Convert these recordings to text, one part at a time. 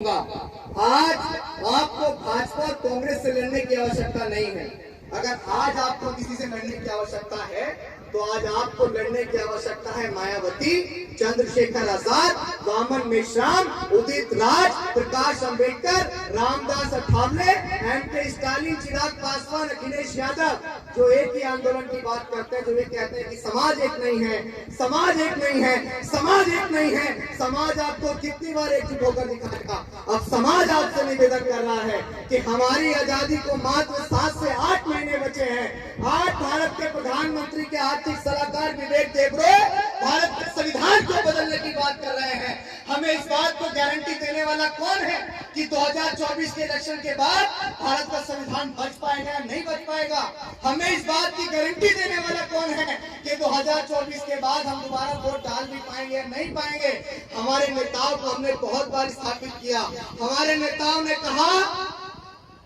आज आपको भाजपा और कांग्रेस से लड़ने की आवश्यकता नहीं है। अगर आज आपको किसी से लड़ने की आवश्यकता है तो आज आपको लड़ने की आवश्यकता है मायावती, चंद्रशेखर आजाद, वामन मेश्राम, उदित राज, प्रकाश अंबेडकर, रामदास अठावले, एम.के. स्टालिन, चिराग पासवान, अखिलेश यादव, जो एक ही आंदोलन की बात करते हैं, जो ये कहते हैं कि समाज एक नहीं है, समाज एक नहीं है, समाज एक नहीं है। समाज आपको कितनी बार एकजुट होकर दिखाएगा। अब समाज आपसे निवेदन कर रहा है कि हमारी आजादी को मात्र 7 से 8 महीने बचे हैं। आज भारत के प्रधानमंत्री के आर्थिक सलाहकार विवेक देबरॉय भारत के संविधान को बदलने की बात कर रहे हैं। हमें इस बात को गारंटी देने वाला कौन है कि 2024 के इलेक्शन के बाद भारत का संविधान बच पाएगा या नहीं बच पाएगा? हमें इस बात की गारंटी देने वाला कौन है कि 2024 के बाद हम दोबारा वोट डाल भी पाएंगे या नहीं पाएंगे? हमारे नेताओं को हमने बहुत बार स्थापित किया। हमारे नेताओं ने कहा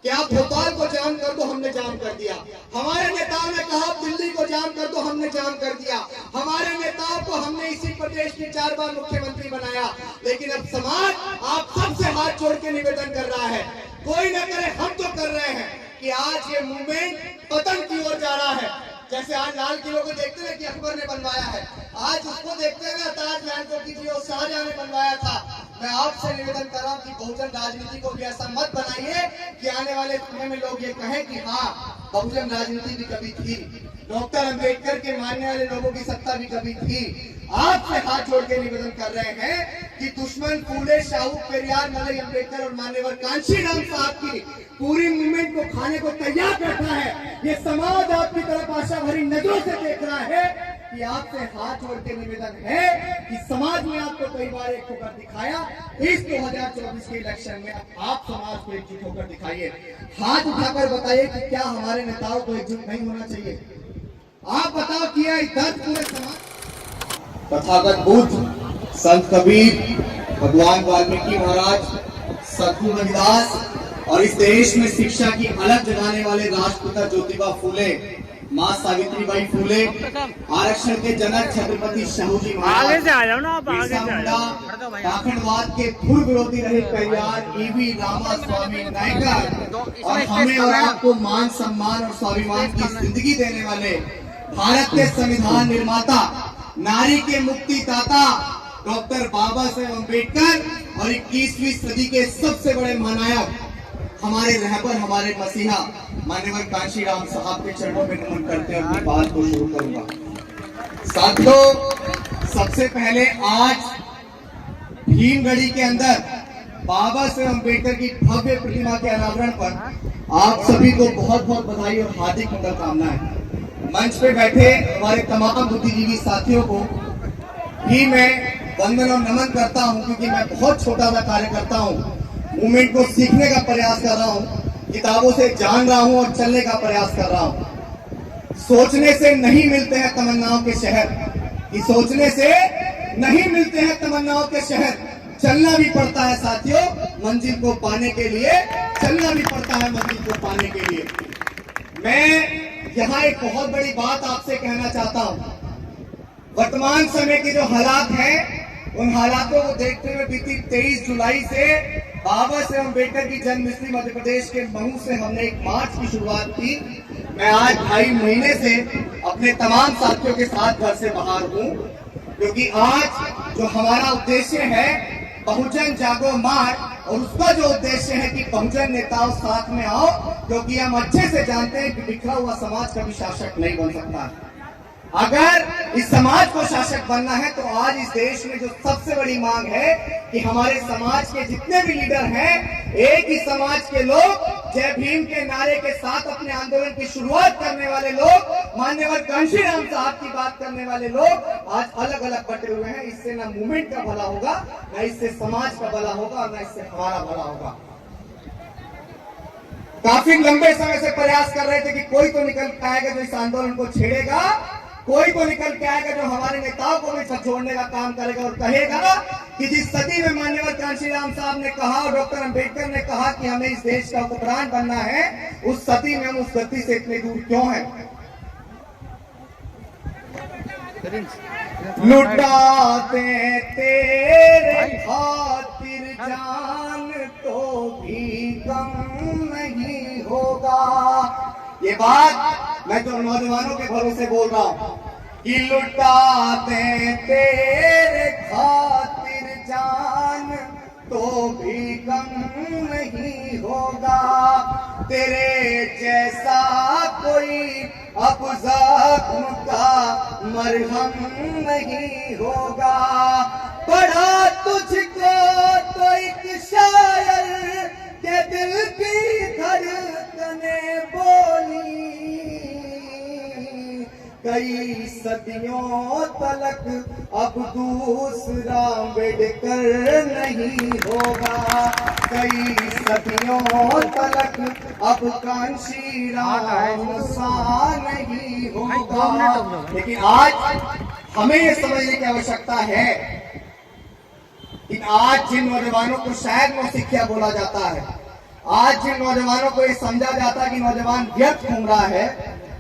कि आप भोपाल को जाम कर दो, हमने जाम कर दिया। हमारे नेताओं ने कहा दिल्ली को जाम कर दो, हमने जाम कर दिया। हमारे नेताओं को हमने इसी प्रदेश की 4 बार मुख्यमंत्री बनाया। लेकिन अब समाज आप सबसे हाथ जोड़ के निवेदन कर रहा है, कोई न करे हम तो कर रहे हैं कि आज ये मूवमेंट पतन की ओर जा रहा है। जैसे आज लाल किले को देखते हैं कि अकबर ने बनवाया है, आज उसको देखते हैं ताजमहल को कि जो शाहजहां ने बनवाया था। मैं आपसे निवेदन कर रहा हूं कि बहुजन राजनीति को भी ऐसा मत बनाइए कि आने वाले समय में लोग ये कहें कि हाँ, बहुजन राजनीति भी कभी थी, डॉक्टर अंबेडकर के मानने वाले लोगों की सत्ता भी कभी थी। आपसे हाथ जोड़ के निवेदन कर रहे हैं कि दुश्मन फूले, शाहू, पेरियार, मलई, अंबेडकर और मान्यवर कांशीराम साहब की पूरी मूवमेंट को खाने को तैयार बैठा है। ये समाज आपकी तरफ आशा भरी नजरों से देख रहा है कि आपसे हाथ जोड़ के निवेदन है कि समाज ने आपको कई बार एक होकर दिखाया। इस 2024 के इलेक्शन में आप समाज को एकजुट होकर दिखाइए। हाथ उठाकर बताइए कि क्या हमारे नेताओं को एकजुट नहीं होना चाहिए? आप बताओ किया दर्द पूरे समाज। तथागत बुद्ध, संत कबीर, भगवान वाल्मीकि महाराज, सद्गुरु रविदास और इस देश में शिक्षा की अलग जगाने वाले राष्ट्रपिता ज्योतिबा फूले, माँ सावित्रीबाई फूले, आरक्षण के जनक छत्रपति शाहूजी महाराज, पाखंडवाद के धुर विरोधी रहे पेरियार, ईवी रामास्वामी नायकर और हमें और आपको मान सम्मान और स्वाभिमान की जिंदगी देने वाले भारत के संविधान निर्माता, नारी के मुक्तिदाता डॉक्टर बाबा साहेब अम्बेडकर और 21वीं सदी के सबसे बड़े महानायक हमारे रहबर, हमारे मसीहा मान्यवर कांशीराम साहब के चरणों में नमन करते हुए अपनी बात को शुरू करूंगा। साथियों, सबसे पहले आज भीमगढ़ी के अंदर बाबा साहेब अम्बेडकर की भव्य प्रतिमा के अनावरण पर आप सभी को बहुत बहुत बधाई और हार्दिक शुभकामनाएं। मंच पे बैठे हमारे तमाम बुद्धिजीवी साथियों को भी मैं वंदन और नमन करता हूं, क्योंकि मैं बहुत छोटा सा कार्य करता हूं, मूवमेंट को सीखने का प्रयास कर रहा हूं, किताबों से जान रहा हूं और चलने का प्रयास कर रहा हूं। सोचने से नहीं मिलते हैं तमन्नाओं के शहर, कि सोचने से नहीं मिलते हैं तमन्नाओं के शहर, चलना भी पड़ता है साथियों मंजिल को पाने के लिए, चलना भी पड़ता है मंजिल को पाने के लिए। मैं यहाँ एक बहुत बड़ी बात आपसे कहना चाहता हूँ। वर्तमान समय के जो हालात हैं, उन हालातों को देखते हुए बीती 23 जुलाई से बाबा साहेब अम्बेडकर की जन्मस्थली मध्य प्रदेश के महू से हमने एक मार्च की शुरुआत की। मैं आज 2.5 महीने से अपने तमाम साथियों के साथ घर से बाहर हूँ, क्योंकि आज जो हमारा उद्देश्य है बहुजन जागो मार्च, और उसका जो उद्देश्य है कि बहुजन नेताओं साथ में आओ, क्योंकि हम अच्छे से जानते हैं कि बिखरा हुआ समाज कभी शासक नहीं बन सकता। अगर इस समाज को शासक बनना है तो आज इस देश में जो सबसे बड़ी मांग है कि हमारे समाज के जितने भी लीडर हैं, एक ही समाज के लोग, जय भीम के नारे के साथ अपने आंदोलन की शुरुआत करने वाले लोग, मान्यवर कांशीराम साहब की बात करने वाले लोग आज अलग अलग बटे हुए हैं। इससे ना मूवमेंट का भला होगा, ना इससे समाज का भला होगा और ना इससे हमारा भला होगा। काफी लंबे समय से प्रयास कर रहे थे कि कोई तो निकल के आएगा जो इस आंदोलन को छेड़ेगा, कोई तो निकल के आएगा जो हमारे नेताओं को भी जोड़ने का काम करेगा और कहेगा कि जिस सदी में मान्यवर कांशीराम साहब ने कहा और डॉक्टर अंबेडकर ने कहा कि हमें इस देश का हुक्मरान बनना है, उस सदी में हम उस गति से इतने दूर क्यों हैं? लुटाते तेरे खातिर जान कम नहीं होगा। ये बात मैं तो नौजवानों के भरोसे बोल रहा हूं कि लुटाते तेरे खातिर जान तो भी कम नहीं होगा। तेरे जैसा कोई अब जख्म का मरहम नहीं होगा। पढ़ा तुझको तो एक शायर के दिल की धड़कने बोली, कई सदियों तलक अब दूसरा अम्बेडकर नहीं होगा। कई सदियों तलक अब कांशीराम सा नहीं होगा। लेकिन आज हमें ये समझने की आवश्यकता है कि आज जिन नौजवानों को शायद नौसिखिया बोला जाता है, आज जिन नौजवानों को ये समझा जाता है कि नौजवान व्यर्थ घूम रहा है,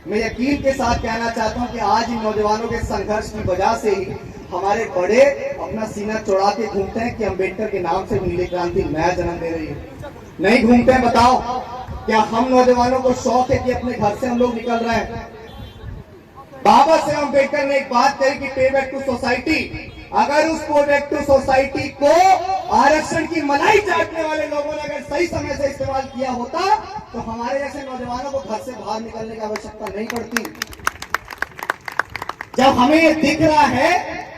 मैं यकीन के साथ कहना चाहता हूं कि आज इन नौजवानों के संघर्ष की वजह से ही हमारे बड़े अपना सीना चौड़ा के घूमते हैं कि अंबेडकर के नाम से नीली क्रांति नया जन्म दे रही है। नहीं घूमते हैं? बताओ, क्या हम नौजवानों को शौक है कि अपने घर से हम लोग निकल रहे हैं? बाबा साहेब अंबेडकर ने एक बात कही कि पे बैक टू सोसाइटी। अगर उस पे बैक टू सोसाइटी को आरक्षण की मलाई चाटने वाले लोगों ने अगर सही समय से इस्तेमाल किया होता तो हमारे जैसे नौजवानों को घर से बाहर निकलने की आवश्यकता नहीं पड़ती। जब हमें ये दिख रहा है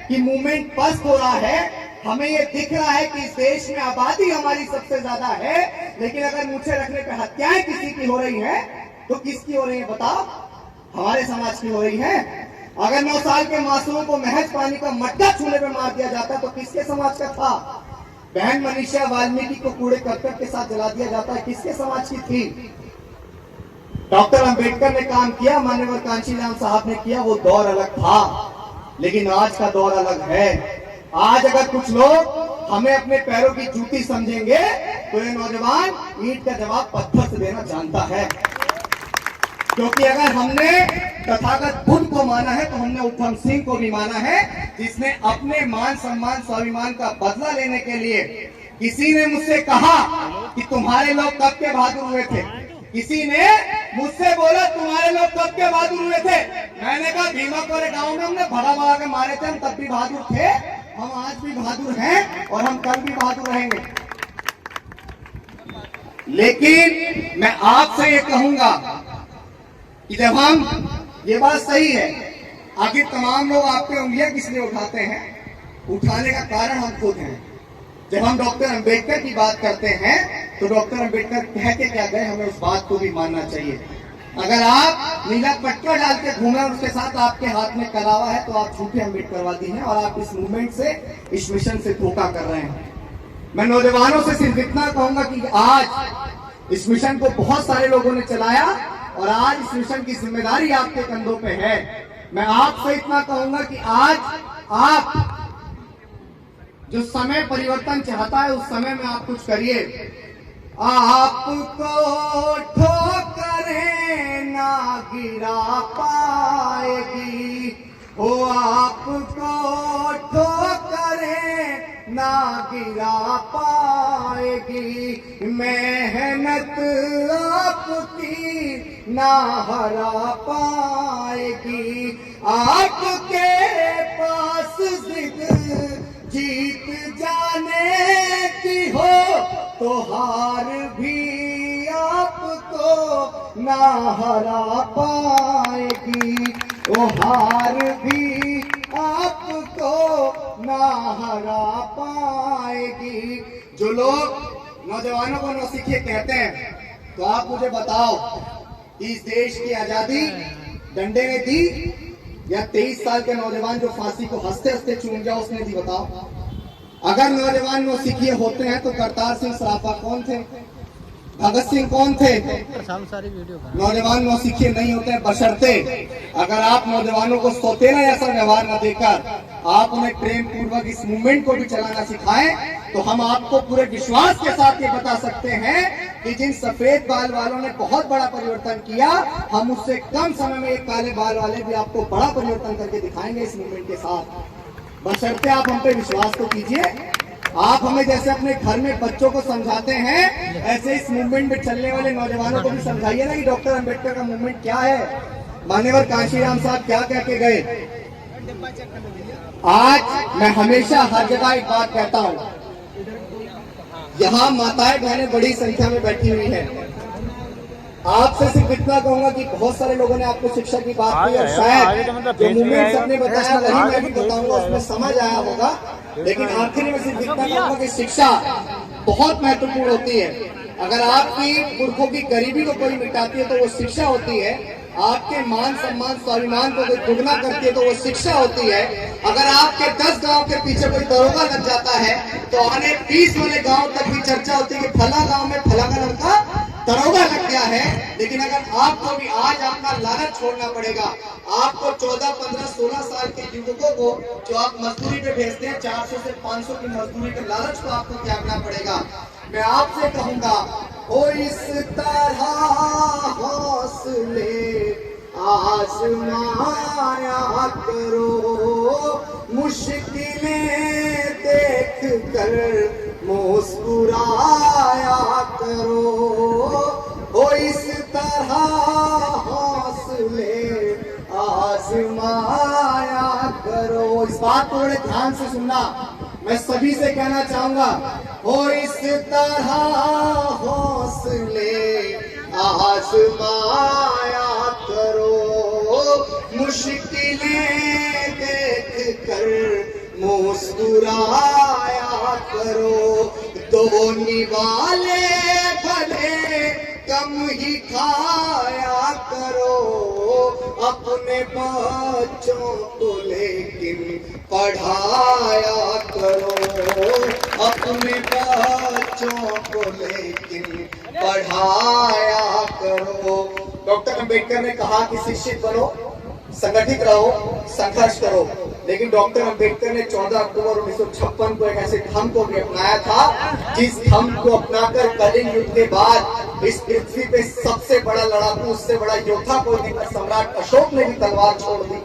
कि मूवमेंट पस्त हो रहा है, हमें ये दिख रहा है कि इस देश में आबादी हमारी सबसे ज्यादा है, लेकिन अगर मुझे रखने पे हत्याएं किसी की हो रही हैं तो किसकी हो रही है? बताओ, हमारे समाज की हो रही है। अगर 9 साल के मासूम को महज पानी का मटका छूने पे मार दिया जाता तो किसके समाज का था? बहन मनीषा वाल्मीकि को कूड़े करकट के साथ जला दिया जाता है, किसके समाज की थी? डॉक्टर अंबेडकर ने काम किया, मान्यवर कांशीराम साहब ने किया, वो दौर अलग था, लेकिन आज का दौर अलग है। आज अगर कुछ लोग हमें अपने पैरों की जूती समझेंगे तो ये नौजवान ईंट का जवाब पत्थर से देना जानता है। क्योंकि अगर हमने तथागत बुद्ध को माना है तो हमने उधम सिंह को भी माना है, जिसने अपने मान सम्मान स्वाभिमान का बदला लेने के लिए, किसी ने मुझसे कहा कि तुम्हारे लोग कब के बहादुर हुए थे, किसी ने मुझसे बोला तुम्हारे लोग कब के बहादुर हुए थे। मैंने कहा भीमाकोरे गांव में हमने भगा भगा के मारे थे, हम तब भी बहादुर थे, हम आज भी बहादुर हैं और हम कल भी बहादुर रहेंगे। लेकिन मैं आपसे ये कहूंगा कि जब हम, ये बात सही है, आखिर तमाम लोग आप पे उंगलियां किस लिए उठाते हैं? उठाने का कारण हम खुद हैं। जब हम डॉक्टर अंबेडकर की बात करते हैं तो डॉक्टर अंबेडकर कह के क्या गए, हमें उस बात को भी मानना चाहिए। अगर आप नीला पट्टा डाल के घूमे और उसके साथ आपके हाथ में कलावा है तो आप झूठे अम्बेडकरवादी हैं और आप इस मूवमेंट से, इस मिशन से धोखा कर रहे हैं। मैं नौजवानों से सिर्फ इतना कहूंगा कि आज इस मिशन को बहुत सारे लोगों ने चलाया और आज इस मिशन की जिम्मेदारी आपके कंधों पे है। मैं आपसे इतना कहूंगा कि आज आप जो समय परिवर्तन चाहता है उस समय में आप कुछ करिए। आपको ठोकरें ना गिरा पाएगी, हो आपको ठोकरें ना गिरा पाएगी, मेहनत आपकी ना हरा पाएगी। आपके पास जिद जीत जाने की हो तो हार भी आपको ना हरा पाएगी, वो हार भी आपको ना हरा पाएगी। जो लोग नौजवानों को नौसिखिए कहते हैं, तो आप मुझे बताओ कि इस देश की आजादी डंडे ने दी या 23 साल के नौजवान जो फांसी को हंसते हंसते चूम गया उसने दी? बताओ। अगर नौजवान नौसिखिए होते हैं तो करतार सिंह सराफा कौन थे, भगत सिंह कौन थे? नौजवान नौसिखिए नहीं होते हैं, बशर्ते अगर आप नौजवानों को सौतेला ऐसा व्यवहार न देकर आप उन्हें प्रेम पूर्वक इस मूवमेंट को भी चलाना सिखाएं, तो हम आपको पूरे विश्वास के साथ ये बता सकते हैं कि जिन सफेद बाल वालों ने बहुत बड़ा परिवर्तन किया, हम उससे कम समय में एक काले बाल वाले भी आपको बड़ा परिवर्तन करके दिखाएंगे इस मूवमेंट के साथ। बशर्ते आप हम पे विश्वास तो कीजिए। आप हमें जैसे अपने घर में बच्चों को समझाते हैं, ऐसे इस मूवमेंट में चलने वाले नौजवानों को भी समझाइए ना कि डॉक्टर अंबेडकर का मूवमेंट क्या है, मान्यवर कांशीराम साहब क्या कह के गए। आज मैं हमेशा हर जगह एक बात कहता हूं, यहाँ माताएं बहनें बड़ी संख्या में बैठी हुई हैं। आपसे सिर्फ इतना कहूंगा कि बहुत सारे लोगों ने आपको शिक्षा की बात की और शायद जो मूवमेंट सबने बताया वही मैं भी बताऊंगा, उसमें समझ आया होगा। लेकिन आखिर में सिर्फ इतना कहूंगा कि शिक्षा बहुत महत्वपूर्ण होती है। अगर आपकी पुरखों की गरीबी को कोई मिटाती है तो वो शिक्षा होती है। आपके मान सम्मान स्वाभिमान को कोई दुगना करती है तो वो शिक्षा होती है। अगर आपके 10 गांव के पीछे कोई दरोगा लग जाता है तो आने 20 वाले गांव तक भी चर्चा होती है कि फला गांव में फला का लड़का दरोगा लग गया है। लेकिन अगर आपको भी आज अपना लालच छोड़ना पड़ेगा, आपको 14, 15, 16 साल के युवकों को जो आप मजदूरी पे भेजते हैं 400 से 500 की मजदूरी के लालच को आपको त्यागना पड़ेगा। मैं आपसे कहूंगा, ओ इस तरह हौसले आजमाया करो, मुश्किलें देख कर मुस्कुराया करो, ओ इस तरह हौसले आजमाया करो। इस बात को बड़े ध्यान से सुनना, मैं सभी से कहना चाहूंगा, हो इस तरह हौसले आजमाया करो, मुश्किलें देख कर मुस्कुराया करो, दो निवाले भले कम ही खाया करो, अपने बच्चों को लेकिन पढ़ाया करो, अपने बच्चों को लेकिन पढ़ाया करो। डॉक्टर अंबेडकर ने कहा कि शिक्षित बनो, संगठित रहो, संघर्ष करो। लेकिन डॉक्टर अंबेडकर ने 14 अक्टूबर 1956 को एक ऐसे धर्म को भी अपनाया था जिस धर्म को अपनाकर कलिंग युद्ध के बाद इस पृथ्वी पे सबसे बड़ा लड़ाकू, उससे बड़ा योद्धा को देखकर सम्राट अशोक ने भी तलवार छोड़ दी।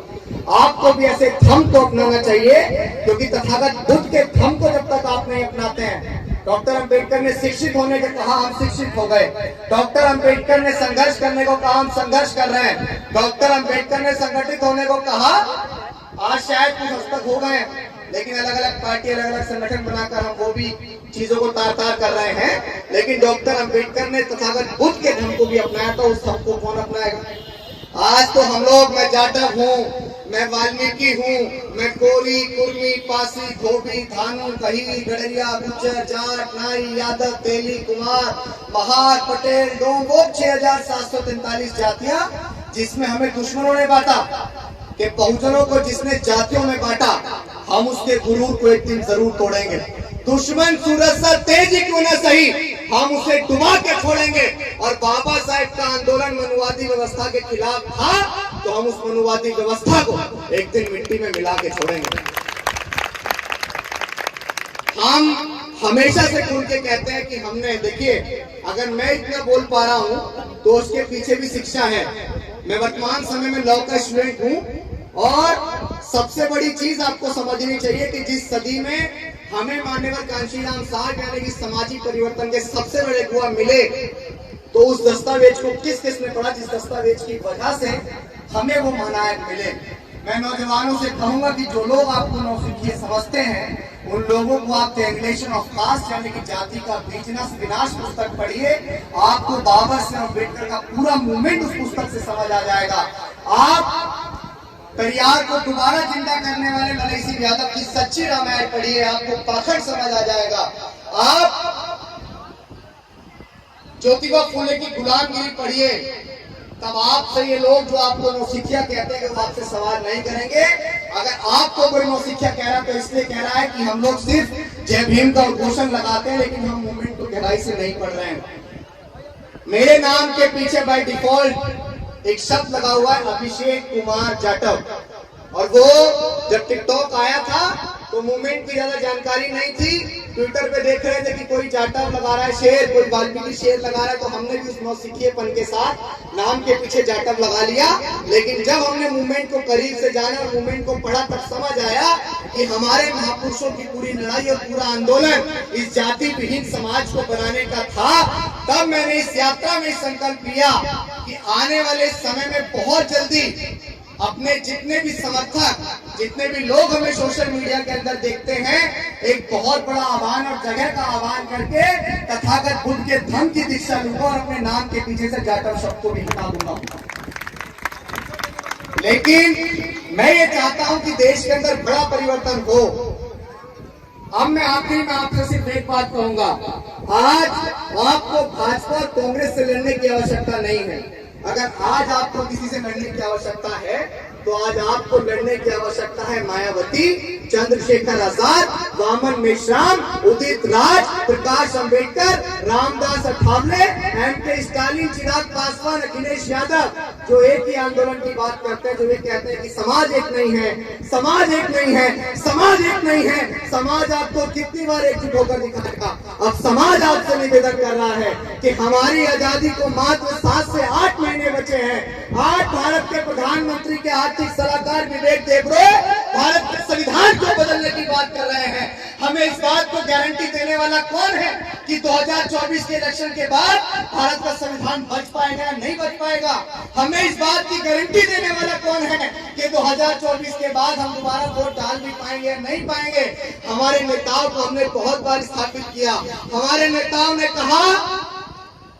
आपको भी ऐसे धर्म को अपनाना चाहिए, क्योंकि तथागत बुद्ध के धर्म को जब तक आप नहीं अपनाते हैं। डॉक्टर अंबेडकर ने शिक्षित होने को कहा, हम शिक्षित हो गए। डॉक्टर अंबेडकर ने संघर्ष करने को कहा, हम संघर्ष कर रहे हैं। डॉक्टर अंबेडकर ने संगठित होने को कहा, आज शायद कुछ हद तक हो गए, लेकिन अलग अलग पार्टी, अलग अलग संगठन बनाकर हम वो भी चीजों को तार तार कर रहे हैं। लेकिन डॉक्टर अंबेडकर ने तथागत बुद्ध के धर्म को भी अपनाया था, उस धर्म को कौन अपनाएगा। आज तो हम लोग, मैं जाटव हूँ, मैं वाल्मीकि हूँ, मैं कोरी, कुर्मी, पासी, धोबी, धानु, कही, गडरिया, गुज्जर, जाट, नाई, यादव, तेली, कुमार, महार, पटेल, डोम, वो 6743 जातियां जिसमें हमें दुश्मनों ने बांटा, कि बहुजनों को जिसने जातियों में बांटा, हम उसके गुरूर को एक दिन जरूर तोड़ेंगे। दुश्मन सूरज सा तेज ही क्यों न सही, हम उसे डुबा के छोड़ेंगे। और बाबा साहेब का आंदोलन मनुवादी व्यवस्था के खिलाफ था, तो हम उस मनुवादी व्यवस्था को एक दिन मिट्टी में मिला के छोड़ेंगे। हम हमेशा से खुल के कहते हैं कि हमने, देखिए, अगर मैं इतना बोल पा रहा हूँ तो उसके पीछे भी शिक्षा है। मैं वर्तमान समय में लॉ का स्टूडेंट हूँ, और सबसे बड़ी चीज आपको समझनी चाहिए कि जिस सदी में हमें मान्यवर कांशीराम साहब यानी कि सामाजिक परिवर्तन के सबसे बड़े गुआ मिले, तो उस दस्तावेज को किस किस ने पढ़ा, जिस दस्तावेज की वजह से हमें वो महानायक मिले। मैं नौजवानों से कहूंगा कि जो लोग आपको नौसिखिए समझते हैं, उन लोगों को आप द एलिमिनेशन ऑफ कास्ट यानी कि जाति का विनाश पुस्तक पढ़िए। आपको बाबा साहेब अम्बेडकर का पूरा मूवमेंट उस पुस्तक से समझ आ जाएगा। आप पेरियार को दोबारा जिंदा करने वाले मलय सिंह यादव की सच्ची रामायण पढ़िए, आपको पाखंड समझ आ जाएगा। आप ज्योतिबा फूले की गुलामगिरी पढ़िए, तब आपसे ये लोग जो आपको नौसिखिया कहते हैं वो आपसे सवाल नहीं करेंगे। अगर आपको कोई नौसिखिया कह रहा है तो इसलिए कह रहा है कि हम लोग सिर्फ जय भीम का उद्घोषण लगाते हैं, लेकिन हम मूवमेंट को गहराई से नहीं पढ़ रहे हैं। मेरे नाम के पीछे बाय डिफॉल्ट एक शब्द लगा हुआ है, अभिषेक कुमार जाटव। और वो जब टिकटॉक आया था तो मूवमेंट की ज्यादा जानकारी नहीं थी, ट्विटर पे देख रहे थे कि कोई जाटव लगा रहा है शेर, कोई वाल्मीकि शेर लगा रहा है, तो हमने भी उस नौसिखिएपन के साथ नाम के पीछे जाटव लगा लिया। लेकिन जब हमने मूवमेंट को करीब से जाना और मूवमेंट को पढ़ा तब समझ आया कि हमारे महापुरुषों की पूरी लड़ाई और पूरा आंदोलन इस जाति विहीन समाज को बनाने का था। तब मैंने इस यात्रा में संकल्प लिया कि आने वाले समय में बहुत जल्दी अपने जितने भी समर्थक, जितने भी लोग हमें सोशल मीडिया के अंदर देखते हैं, एक बहुत बड़ा आह्वान और जगह का आह्वान करके तथागत बुद्ध के धम्म की दीक्षा लूंगा और अपने नाम के पीछे से जाटव शब्द को भी हटा दूंगा। लेकिन मैं ये चाहता हूं कि देश के अंदर बड़ा परिवर्तन हो। अब मैं आखिरी में आपसे सिर्फ एक बात कहूंगा, आज आपको भाजपा और कांग्रेस से लड़ने की आवश्यकता नहीं है। अगर आज आपको किसी से लड़ने की आवश्यकता है तो आज आपको लड़ने की आवश्यकता है मायावती, चंद्रशेखर आजाद, वामन मेश्राम, उदित राज, प्रकाश अंबेडकर, रामदास अठावले, एम.के. स्टालिन, चिराग पासवान, अखिलेश यादव, जो एक ही आंदोलन की बात करते हैं, जो ये कहते हैं कि समाज एक नहीं है, समाज एक नहीं है, समाज एक नहीं है। समाज आपको कितनी बार एकजुट होकर दिखाएगा। अब समाज आपसे निवेदन कर रहा है कि हमारी आजादी को मात्र 7 से 8 महीने बचे हैं। आज भारत के प्रधानमंत्री के आर्थिक सलाहकार विवेक देबरॉय भारत के संविधान को बदलने की बात कर रहे हैं। हमें इस बात को गारंटी देने वाला कौन है कि 2024 के इलेक्शन के बाद भारत का संविधान बच पाएगा या नहीं बच पाएगा? हमें इस बात की गारंटी देने वाला कौन है कि 2024 के बाद हम दोबारा वोट डाल भी पाएंगे या नहीं पाएंगे? हमारे नेताओं को हमने बहुत बार स्थापित किया। हमारे नेताओं ने कहा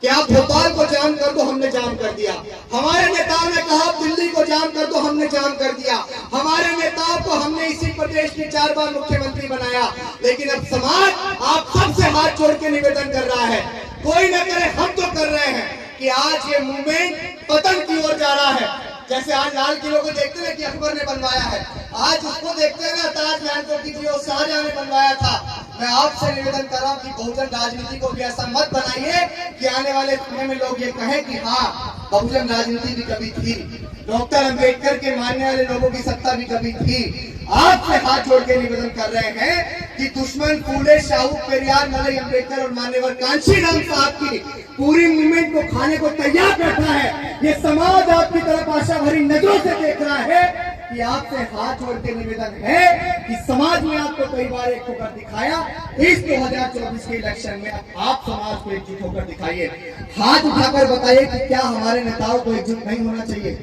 कि आप भोपाल को जाम कर दो, हमने जाम कर दिया। हमारे नेताओं ने कहा दिल्ली को जाम कर दो, हमने जाम कर दिया। हमारे नेताओं को हमने इसी प्रदेश की 4 बार मुख्यमंत्री बनाया। लेकिन अब समाज आप सबसे हाथ जोड़ के निवेदन कर रहा है, कोई न करे हम तो कर रहे हैं कि आज ये मूवमेंट पतन की ओर जा रहा है। जैसे आज लाल किले को देखते हैं कि अकबर ने बनवाया है, आज उसको देखते हैं ना ताजमहल को कि जो शाहजहां ने बनवाया था। मैं आपसे निवेदन कर रहा हूं कि बहुजन राजनीति को भी ऐसा मत बनाइए कि आने वाले समय में लोग ये कहें कि हाँ बहुजन राजनीति भी कभी थी, डॉक्टर अंबेडकर के मानने वाले लोगों की सत्ता भी कभी थी। आपसे हाथ जोड़ के निवेदन कर रहे हैं कि दुश्मन फूले, शाहू, पेरियार, नरई, अंबेडकर और मान्यवर कांशीराम साहब की पूरी मूवमेंट को खाने को तैयार बैठा है। ये समाज आपकी तरफ आशा भरी नजरों से देख रहा है कि आपसे हाथ जोड़ के निवेदन है कि समाज में आपको कई बार एक होकर दिखाया, इस 2024 के इलेक्शन में आप समाज को एकजुट होकर दिखाइए। हाथ उठाकर बताइए कि क्या हमारे नेताओं को एकजुट नहीं होना चाहिए?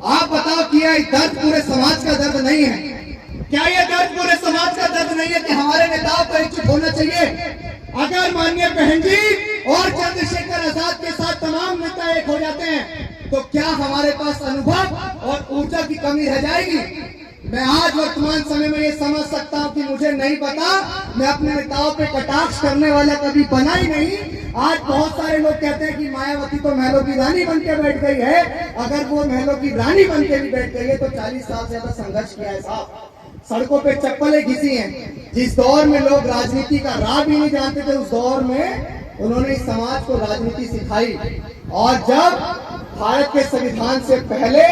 आप बताओ कि यह दर्द पूरे समाज का दर्द नहीं है? क्या यह दर्द पूरे समाज का दर्द नहीं है कि हमारे नेताओं को एकजुट होना चाहिए? अगर माननीय बहन जी और चंद्रशेखर आजाद के साथ तमाम नेता एक हो जाते हैं तो क्या हमारे पास अनुभव और ऊर्जा की कमी रह जाएगी? मैं आज वर्तमान समय में ये समझ सकता हूँ कि मुझे नहीं पता, मैं अपने नेताओं पे कटाक्ष करने वाला कभी बना ही नहीं। आज बहुत सारे लोग कहते हैं कि मायावती तो महलों की रानी बन के बैठ गई है। अगर वो महलों की रानी बन के भी बैठ गई है तो 40 साल से ज्यादा संघर्ष किया है साहब, सड़कों पे चप्पलें घिसी हैं। जिस दौर में लोग राजनीति का राह भी नहीं जानते थे, उस दौर में उन्होंने इस समाज को राजनीति सिखाई। और जब भारत के संविधान से पहले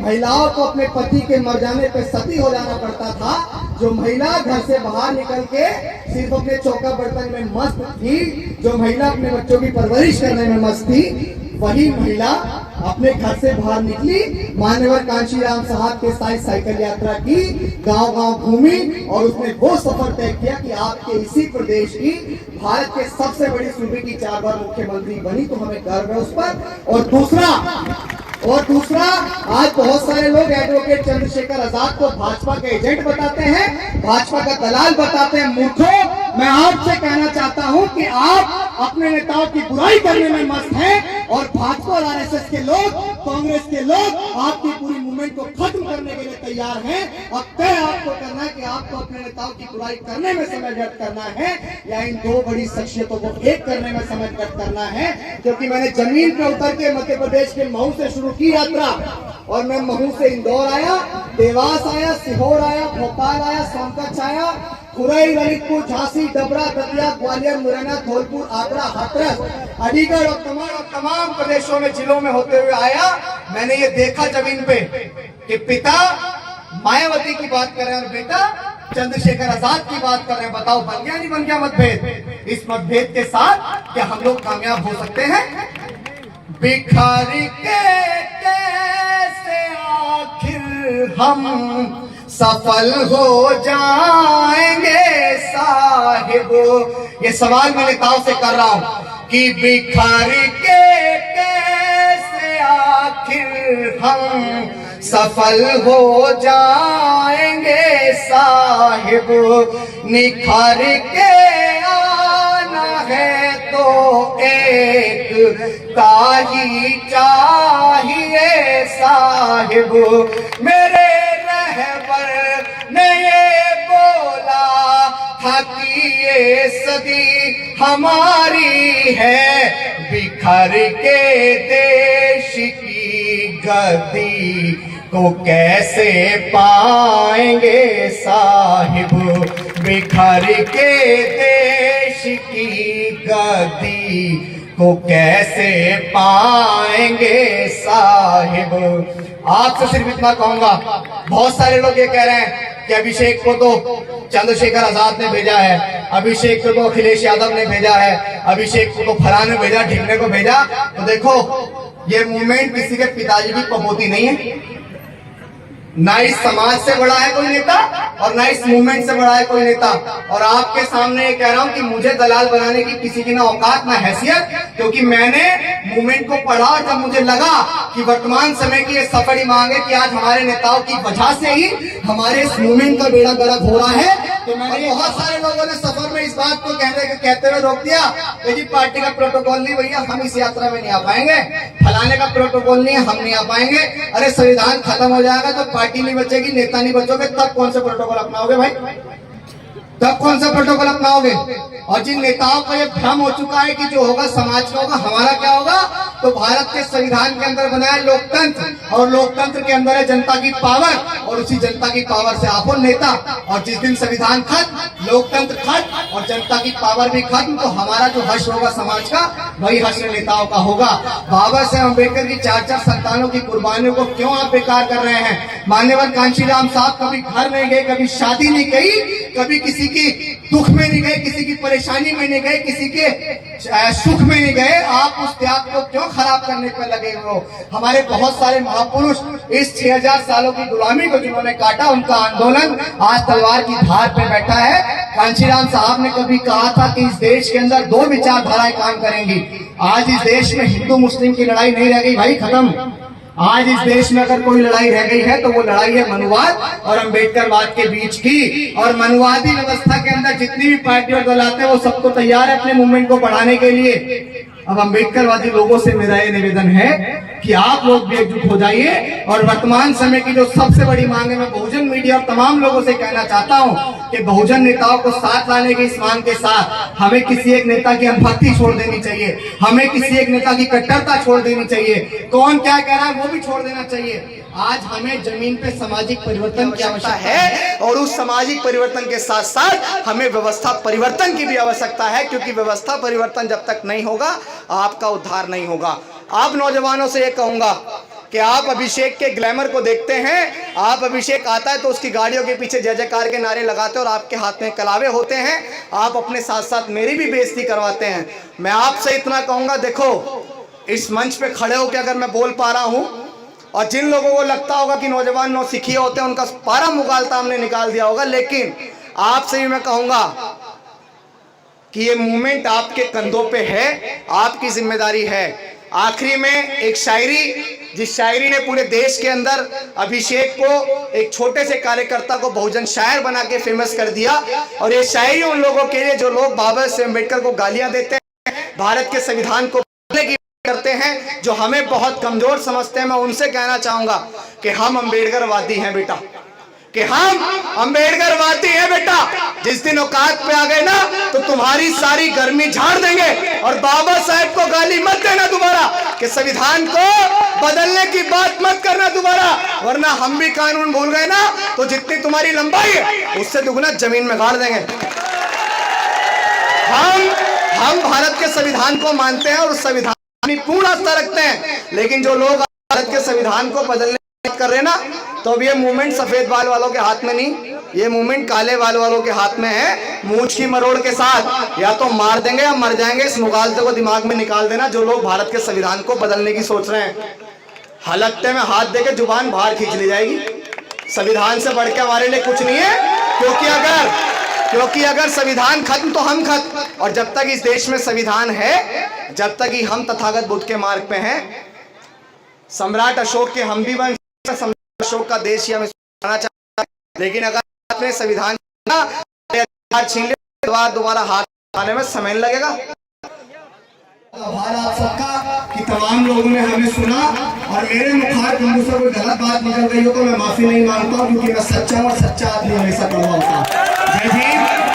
महिलाओं को अपने पति के मर जाने पर सती हो जाना पड़ता था, जो महिला घर से बाहर निकल के सिर्फ अपने चौका बर्तन में मस्त थी, जो महिला अपने बच्चों की परवरिश करने में मस्त थी, वही महिला अपने घर से बाहर निकली, मान्यवर कांशीराम साहब के साथ साइकिल यात्रा की, गांव-गांव घूमी और उसने वो सफर तय किया कि आपके इसी प्रदेश की भारत के सबसे बड़ी सूबे की 4 बार मुख्यमंत्री बनी, तो हमें गर्व है उस पर। और दूसरा आज बहुत सारे लोग एडवोकेट चंद्रशेखर आजाद को भाजपा के एजेंट बताते हैं, भाजपा का दलाल बताते हैं। मूर्खों, मैं आपसे कहना चाहता हूं कि आप अपने नेताओं की बुराई करने में मस्त हैं और भाजपा और आरएसएस के लोग, कांग्रेस के लोग आपकी पूरी मूवमेंट को खत्म करने के लिए तैयार हैं। अब तय आपको करना है कि आपको अपने नेताओं की बुराई करने में समय व्यर्थ करना है या इन 2 बड़ी शख्सियतों को एक करने में समय व्यर्थ करना है। क्योंकि मैंने जमीन पे उतर के मध्य प्रदेश के महू से शुरू की यात्रा और मैं महू से इंदौर आया, देवास आया, सीहोर आया, भोपाल आया, सोनकच्छ आया, खुरई, ललितपुर, झांसी, डबरा, दतिया, ग्वालियर, मुरैना, धौलपुर, आगरा, हाथरस, अलीगढ़ और तमाम प्रदेशों में, जिलों में होते हुए आया। मैंने ये देखा जमीन पे कि पिता मायावती की बात कर रहे हैं और बेटा चंद्रशेखर आजाद की बात कर रहे हैं। बताओ बन गया नहीं बन गया मतभेद? इस मतभेद के साथ क्या हम लोग कामयाब हो सकते हैं? बिखर के कैसे आखिर हम सफल हो जाएंगे साहिब। ये सवाल मैं नेताओं से कर रहा हूं कि बिखर के कैसे आखिर हम सफल हो जाएंगे साहिब। निखर के आना है तो एक का ही चाहिए साहिब। मेरे रहबर ने ये बोला था कि ये सदी हमारी है। बिखर के देश की गद्दी को कैसे पाएंगे साहिब। बिखर के देश की गद्दी को कैसे पाएंगे साहिब। आपसे सिर्फ इतना कहूंगा, बहुत सारे लोग ये कह रहे हैं कि अभिषेक को तो चंद्रशेखर आजाद ने भेजा है, अभिषेक को तो अखिलेश यादव ने भेजा है, अभिषेक को तो फलाने ने भेजा, ढिमने को भेजा। तो देखो, ये मूवमेंट किसी के पिताजी की पपोती नहीं है। ना इस समाज से बड़ा है कोई नेता और ना इस मूवमेंट से बड़ा है कोई नेता। और आपके सामने ये कह रहा हूं कि मुझे दलाल बनाने की किसी की ना औकात ना हैसियत, क्योंकि मैंने मूवमेंट को पढ़ा जब मुझे लगा कि वर्तमान समय की ये सफरी मांग है कि आज हमारे नेताओं की वजह से ही हमारे इस मूवमेंट का बेड़ा गर्क हो रहा है। तो मैंने बहुत सारे लोगों ने सफर में इस बात को कहते हुए रोक दिया कि जी पार्टी का प्रोटोकॉल नहीं भैया, हम इस यात्रा में नहीं आ पाएंगे, फलाने का प्रोटोकॉल नहीं है, हम नहीं आ पाएंगे। अरे संविधान खत्म हो जाएगा तो पार्टी नहीं बचेगी, नेता नहीं बचोगे, तब कौन सा प्रोटोकॉल अपनाओगे भाई? तब कौन सा प्रोटोकॉल अपनाओगे? और जिन नेताओं का ये भ्रम हो चुका है कि जो होगा समाज का होगा, हमारा क्या होगा, तो भारत के संविधान के अंदर बनाया लोकतंत्र और लोकतंत्र के अंदर है जनता की पावर और उसी जनता की पावर से आप हो नेता। और जिस दिन संविधान खत्म, लोकतंत्र खत्म और जनता की पावर भी खत्म, तो हमारा जो हर्ष होगा समाज का, वही हर्ष नेताओं का होगा। बाबा साहेब अम्बेडकर की 4-4 संतानों की कुर्बानियों को क्यों आप बेकार कर रहे हैं? मान्यवर कांशीराम साहब कभी घर नहीं गए, कभी शादी नहीं की, कभी किसी की दुख में नहीं गए, किसी की परेशानी में नहीं गए, किसी के सुख में नहीं गए। आप उस त्याग को क्यों खराब करने पर लगे हो? हमारे बहुत सारे महापुरुष इस 6000 सालों की गुलामी को जिन्होंने काटा, उनका आंदोलन आज तलवार की धार पे बैठा है। कांशीराम साहब ने कभी कहा था कि इस देश के अंदर 2 विचारधाराएं काम करेंगी। आज इस देश में हिंदू मुस्लिम की लड़ाई नहीं रह गई भाई, खत्म। आज इस देश में अगर कोई लड़ाई रह गई है तो वो लड़ाई है मनुवाद और अम्बेडकरवाद के बीच की। और मनुवादी व्यवस्था के अंदर जितनी भी पार्टी और दल आते हैं वो सबको तैयार है अपने मूवमेंट को बढ़ाने के लिए। अब अम्बेडकरवादी लोगों से मेरा ये निवेदन है कि आप लोग भी एकजुट हो जाइए। और वर्तमान समय की जो सबसे बड़ी मांग है, मैं बहुजन मीडिया और तमाम लोगों से कहना चाहता हूं कि बहुजन नेताओं को साथ लाने की इस मांग के साथ हमें किसी एक नेता की अनभक्ति छोड़ देनी चाहिए, हमें किसी एक नेता की कट्टरता छोड़ देनी चाहिए। कौन क्या कह रहा है वो भी छोड़ देना चाहिए। आज हमें जमीन पे सामाजिक परिवर्तन की आवश्यकता है और उस सामाजिक परिवर्तन के साथ साथ हमें व्यवस्था परिवर्तन की भी आवश्यकता है, क्योंकि व्यवस्था परिवर्तन जब तक नहीं होगा आपका उद्धार नहीं होगा। आप नौजवानों से ये कहूंगा कि आप अभिषेक के ग्लैमर को देखते हैं, आप अभिषेक आता है तो उसकी गाड़ियों के पीछे जय जयकार के नारे लगाते हैं और आपके हाथ में कलावे होते हैं, आप अपने साथ साथ मेरी भी बेइज्जती करवाते हैं। मैं आपसे इतना कहूंगा, देखो इस मंच पे खड़े होकर अगर मैं बोल पा रहा हूं और जिन लोगों को लगता होगा कि नौजवान नौसिखिए होते हैं उनका पारा मुगालता हमने निकाल दिया होगा, लेकिन आपसे भी मैं कहूंगा कि ये मूवमेंट आपके कंधों पे है, आपकी जिम्मेदारी है। आखिरी में एक शायरी, जिस शायरी ने पूरे देश के अंदर अभिषेक को, एक छोटे से कार्यकर्ता को बहुजन शायर बना के फेमस कर दिया। और ये शायरी उन लोगों के लिए जो लोग बाबा साहेब अम्बेडकर को गालियां देते हैं, भारत के संविधान को करते हैं, जो हमें बहुत कमजोर समझते हैं, मैं उनसे कहना चाहूंगा कि हम अम्बेडकरवादी हैं बेटा, कि हम अम्बेडकरवादी हैं बेटा। जिस दिन औकात पे आ गए ना तो तुम्हारी सारी गर्मी झाड़ देंगे। और बाबा साहेब को गाली मत देना दोबारा, कि संविधान को बदलने की बात मत करना दोबारा, वरना हम भी कानून भूल गए ना तो जितनी तुम्हारी लंबाई है उससे दुगना जमीन में गाड़ देंगे। हम भारत के संविधान को मानते हैं और उस संविधान पूर्ण आस्था रखते हैं, लेकिन जो लोग भारत के संविधान को बदलने कर रहे हैं ना, तो अब ये मूवमेंट सफेद बाल वालों के हाथ में नहीं, ये मूवमेंट काले बाल वालों के हाथ में है। मूंछ की मरोड़ के साथ या तो मार देंगे या मर जाएंगे। इस मुगालते को दिमाग में निकाल देना जो लोग भारत के संविधान को बदलने की सोच रहे हैं। हलकते में हाथ देके जुबान बाहर खींच ली जाएगी। संविधान से बढ़ के हमारे लिए कुछ नहीं है, क्योंकि अगर संविधान खत्म तो हम खत्म। और जब तक इस देश में संविधान है, जब तक ही हम तथागत बुद्ध के मार्ग पे हैं, सम्राट अशोक के हम भी बन, सम्राट अशोक का देश ही हमें बनाना चाहता है। लेकिन अगर आपने संविधान छीन लिया, दोबारा हाथ आने में समय लगेगा। आभार आप सबका कि तमाम लोगों ने हमें सुना और मेरे मुखार बिंदु से कोई गलत बात निकल गई हो तो मैं माफी नहीं मांगता हूँ, क्योंकि मैं सच्चा हूँ और सच्चा आदमी हमेशा कड़वा होता है। जय भीम।